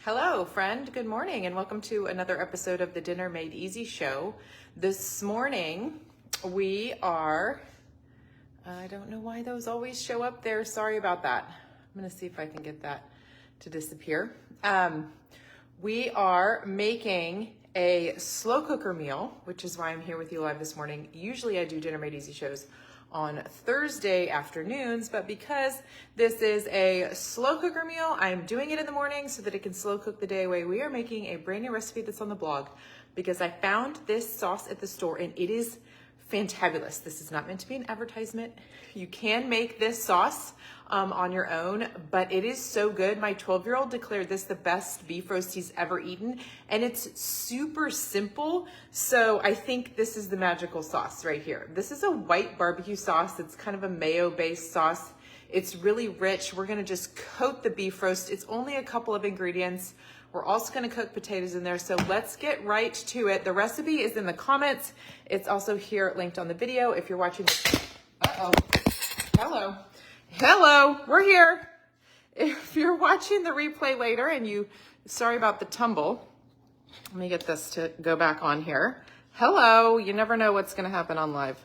Hello, friend. Good morning, and welcome to another episode of the Dinner Made Easy show. This morning, we are, I don't know why those always show up there. Sorry about that. I'm going to see if I can get that to disappear. We are making a slow cooker meal, which is why I'm here with you live this morning. Usually I do Dinner Made Easy shows on Thursday afternoons, but because this is a slow cooker meal, I'm doing it in the morning so that it can slow cook the day away. We are making a brand new recipe that's on the blog because I found this sauce at the store and it is fantabulous. This is not meant to be an advertisement. You can make this sauce on your own, but it is so good. My 12-year-old declared this the best beef roast he's ever eaten, and it's super simple. So I think this is the magical sauce right here. This is a white barbecue sauce. It's kind of a mayo-based sauce. It's really rich. We're gonna just coat the beef roast. It's only a couple of ingredients. We're also gonna cook potatoes in there, so let's get right to it. The recipe is in the comments. It's also here linked on the video if you're watching. Uh-oh, hello, we're here. If you're watching the replay later and sorry about the tumble. Let me get this to go back on here. Hello, you never know what's gonna happen on live.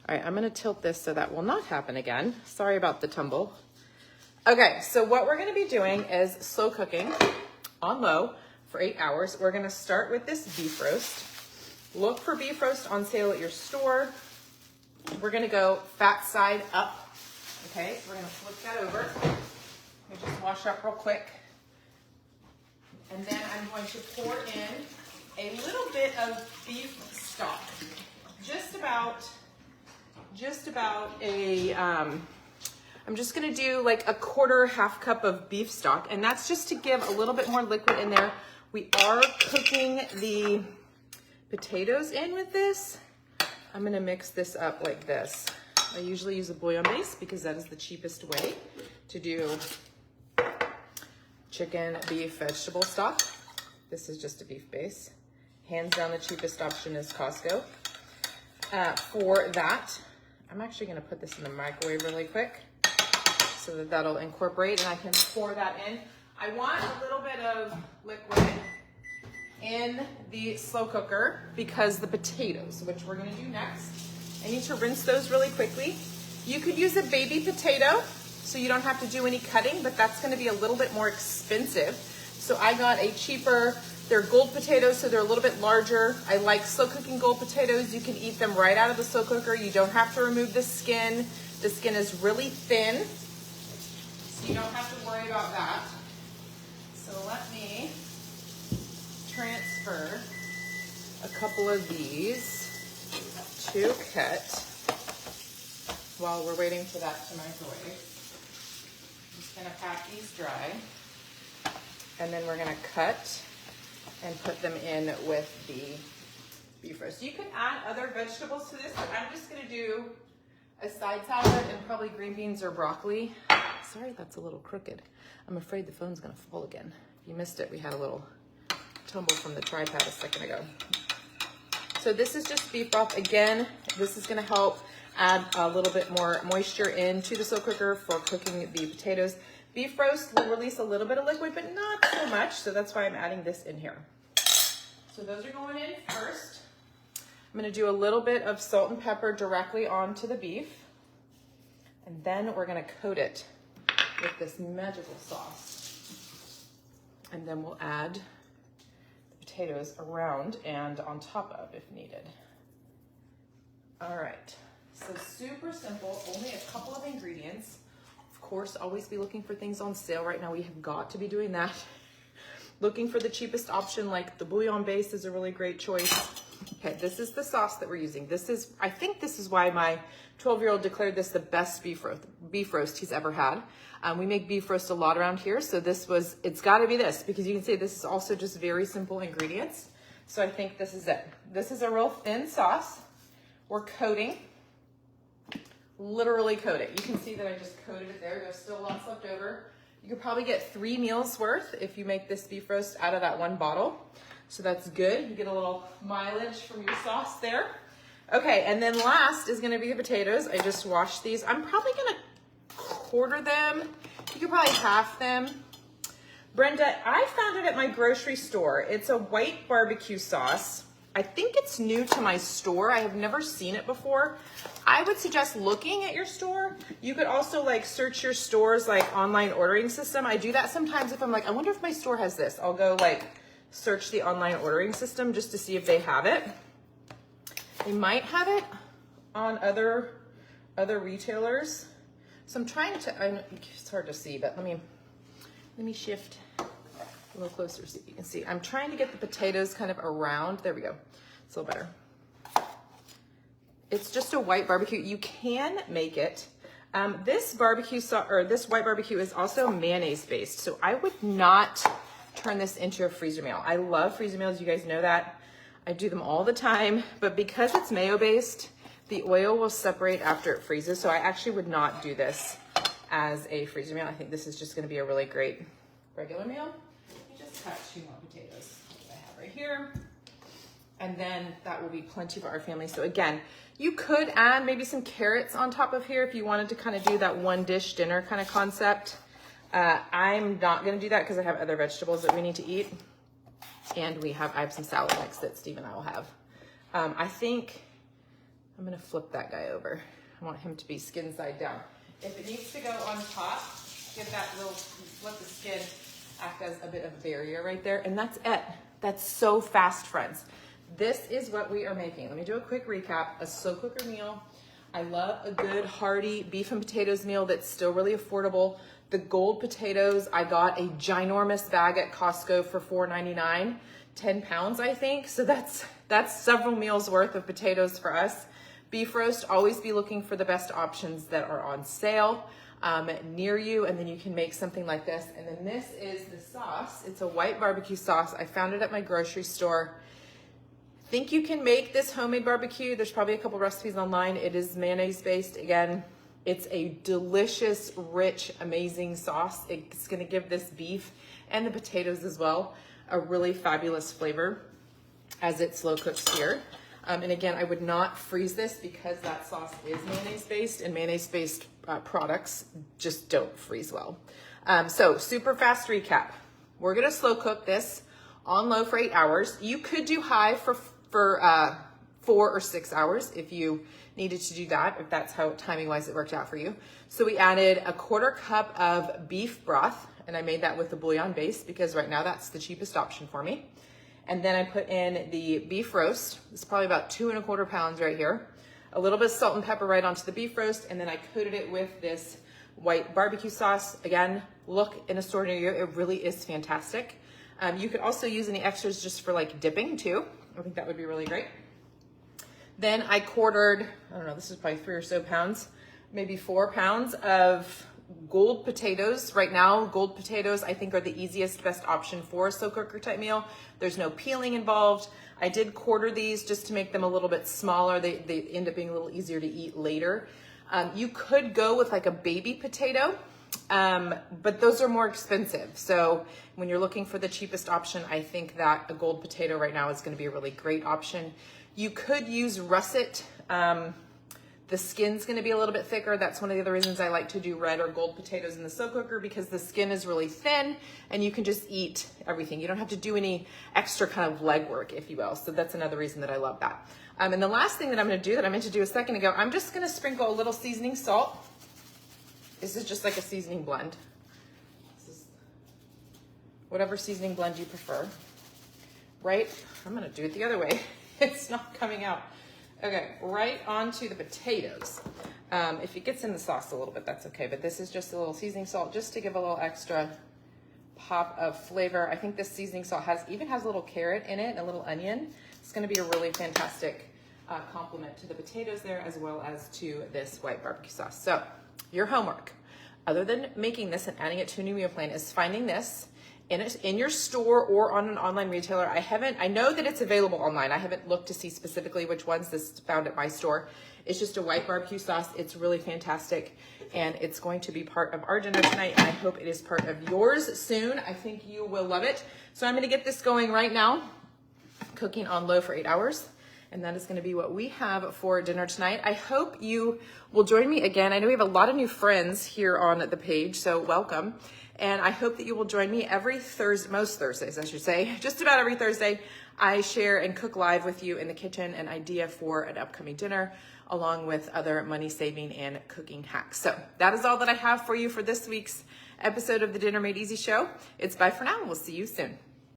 All right, I'm gonna tilt this so that will not happen again. Sorry about the tumble. Okay, so what we're gonna be doing is slow cooking on low for 8 hours. We're gonna start with this beef roast. Look for beef roast on sale at your store. We're gonna go fat side up. Okay, so we're gonna flip that over. Let me just wash up real quick. And then I'm going to pour in a little bit of beef stock. Just about I'm just gonna do like a half cup of beef stock, and that's just to give a little bit more liquid in there. We are cooking the potatoes in with this. I'm gonna mix this up like this. I usually use a bouillon base because that is the cheapest way to do chicken, beef, vegetable stock. This is just a beef base. Hands down, the cheapest option is Costco. For that, I'm actually gonna put this in the microwave really quick so that that'll incorporate and I can pour that in. I want a little bit of liquid in the slow cooker because the potatoes, which we're gonna do next, I need to rinse those really quickly. You could use a baby potato so you don't have to do any cutting, but that's gonna be a little bit more expensive. So I got a cheaper, they're gold potatoes, so they're a little bit larger. I like slow cooking gold potatoes. You can eat them right out of the slow cooker. You don't have to remove the skin. The skin is really thin, so you don't have to worry about that. So let me transfer a couple of these to cut while we're waiting for that to microwave. I'm just gonna pat these dry, and then we're gonna cut and put them in with the beef roast. You can add other vegetables to this, but I'm just gonna do a side salad and probably green beans or broccoli. Sorry, that's a little crooked. I'm afraid the phone's gonna fall again. If you missed it, we had a little tumble from the tripod a second ago. So this is just beef broth. Again, this is gonna help add a little bit more moisture into the slow cooker for cooking the potatoes. Beef roast will release a little bit of liquid, but not so much, so that's why I'm adding this in here. So those are going in first. I'm gonna do a little bit of salt and pepper directly onto the beef, and then we're gonna coat it with this magical sauce. And then we'll add potatoes around and on top of if needed. All right, so super simple, only a couple of ingredients. Of course, always be looking for things on sale. Right now we have got to be doing that. Looking for the cheapest option, like the bouillon base is a really great choice. Okay, this is the sauce that we're using. I think this is why my 12-year-old declared this the best beef roast he's ever had. We make beef roast a lot around here, so it's gotta be this, because you can see this is also just very simple ingredients. So I think this is it. This is a real thin sauce. We're coating, literally coat it. You can see that I just coated it there. There's still lots left over. You could probably get 3 meals worth if you make this beef roast out of that one bottle. So that's good. You get a little mileage from your sauce there. Okay, and then last is gonna be the potatoes. I just washed these. I'm probably gonna quarter them. You could probably half them. Brenda, I found it at my grocery store. It's a white barbecue sauce. I think it's new to my store. I have never seen it before. I would suggest looking at your store. You could also like search your store's like online ordering system. I do that sometimes if I'm like, I wonder if my store has this. I'll go like search the online ordering system just to see if they have it. They might have it on other retailers. So I'm trying to, it's hard to see, but let me shift a little closer so you can see. I'm trying to get the potatoes kind of around. There we go. It's a little better. It's just a white barbecue. You can make it. This barbecue sauce, or this white barbecue, is also mayonnaise based. So I would not turn this into a freezer meal. I love freezer meals. You guys know that. I do them all the time, but because it's mayo based, the oil will separate after it freezes. So I actually would not do this as a freezer meal. I think this is just gonna be a really great regular meal. Let me just cut 2 more potatoes that I have right here. And then that will be plenty for our family. So again, you could add maybe some carrots on top of here if you wanted to kind of do that one dish dinner kind of concept. I'm not gonna do that because I have other vegetables that we need to eat. And I have some salad mix that Steve and I will have. I think I'm gonna flip that guy over. I want him to be skin side down. If it needs to go on top, give that little, let the skin act as a bit of a barrier right there. And that's it. That's so fast, friends. This is what we are making. Let me do a quick recap. A slow cooker meal. I love a good hearty beef and potatoes meal that's still really affordable. The gold potatoes, I got a ginormous bag at Costco for $4.99, 10 pounds, I think. So that's several meals worth of potatoes for us. Beef roast, always be looking for the best options that are on sale near you, and then you can make something like this. And then this is the sauce. It's a white barbecue sauce. I found it at my grocery store. I think you can make this homemade barbecue. There's probably a couple recipes online. It is mayonnaise based. Again, it's a delicious, rich, amazing sauce. It's gonna give this beef and the potatoes as well a really fabulous flavor as it slow cooks here. And again, I would not freeze this because that sauce is mayonnaise based, and mayonnaise based products just don't freeze well. So super fast recap. We're gonna slow cook this on low for 8 hours. You could do high for 4 or 6 hours if you needed to do that, if that's how timing wise it worked out for you. So we added a 1/4 cup of beef broth, and I made that with the bouillon base because right now that's the cheapest option for me. And then I put in the beef roast. It's probably about 2 1/4 pounds right here. A little bit of salt and pepper right onto the beef roast, and then I coated it with this white barbecue sauce. Again, look in a store near you. It really is fantastic. You could also use any extras just for like dipping too. I think that would be really great. Then I quartered, I don't know, this is probably 3 or so pounds, maybe 4 pounds of gold potatoes. Right now, gold potatoes I think are the easiest, best option for a slow cooker type meal. There's no peeling involved. I did quarter these just to make them a little bit smaller. They end up being a little easier to eat later. You could go with like a baby potato, but those are more expensive. So when you're looking for the cheapest option, I think that a gold potato right now is going to be a really great option. You could use russet. The skin's gonna be a little bit thicker. That's one of the other reasons I like to do red or gold potatoes in the slow cooker, because the skin is really thin and you can just eat everything. You don't have to do any extra kind of legwork, if you will. So that's another reason that I love that. And the last thing that I'm gonna do that I meant to do a second ago, I'm just gonna sprinkle a little seasoning salt. This is just like a seasoning blend. This is whatever seasoning blend you prefer, right? I'm gonna do it the other way. It's not coming out. Okay, right onto the potatoes. If it gets in the sauce a little bit, that's okay, but this is just a little seasoning salt just to give a little extra pop of flavor. I think this seasoning salt even has a little carrot in it, a little onion. It's gonna be a really fantastic complement to the potatoes there, as well as to this white barbecue sauce. So your homework, other than making this and adding it to a new meal plan, is finding this in your store or on an online retailer. I know that it's available online. I haven't looked to see specifically which ones. This is found at my store. It's just a white barbecue sauce. It's really fantastic, and it's going to be part of our dinner tonight, and I hope it is part of yours soon. I think you will love it. So I'm gonna get this going right now, cooking on low for 8 hours, And that is going to be what we have for dinner tonight. I hope you will join me again. I know we have a lot of new friends here on the page, so welcome. And I hope that you will join me every Thursday, most Thursdays, I should say, just about every Thursday. I share and cook live with you in the kitchen an idea for an upcoming dinner, along with other money saving and cooking hacks. So that is all that I have for you for this week's episode of the Dinner Made Easy show. It's bye for now. We'll see you soon.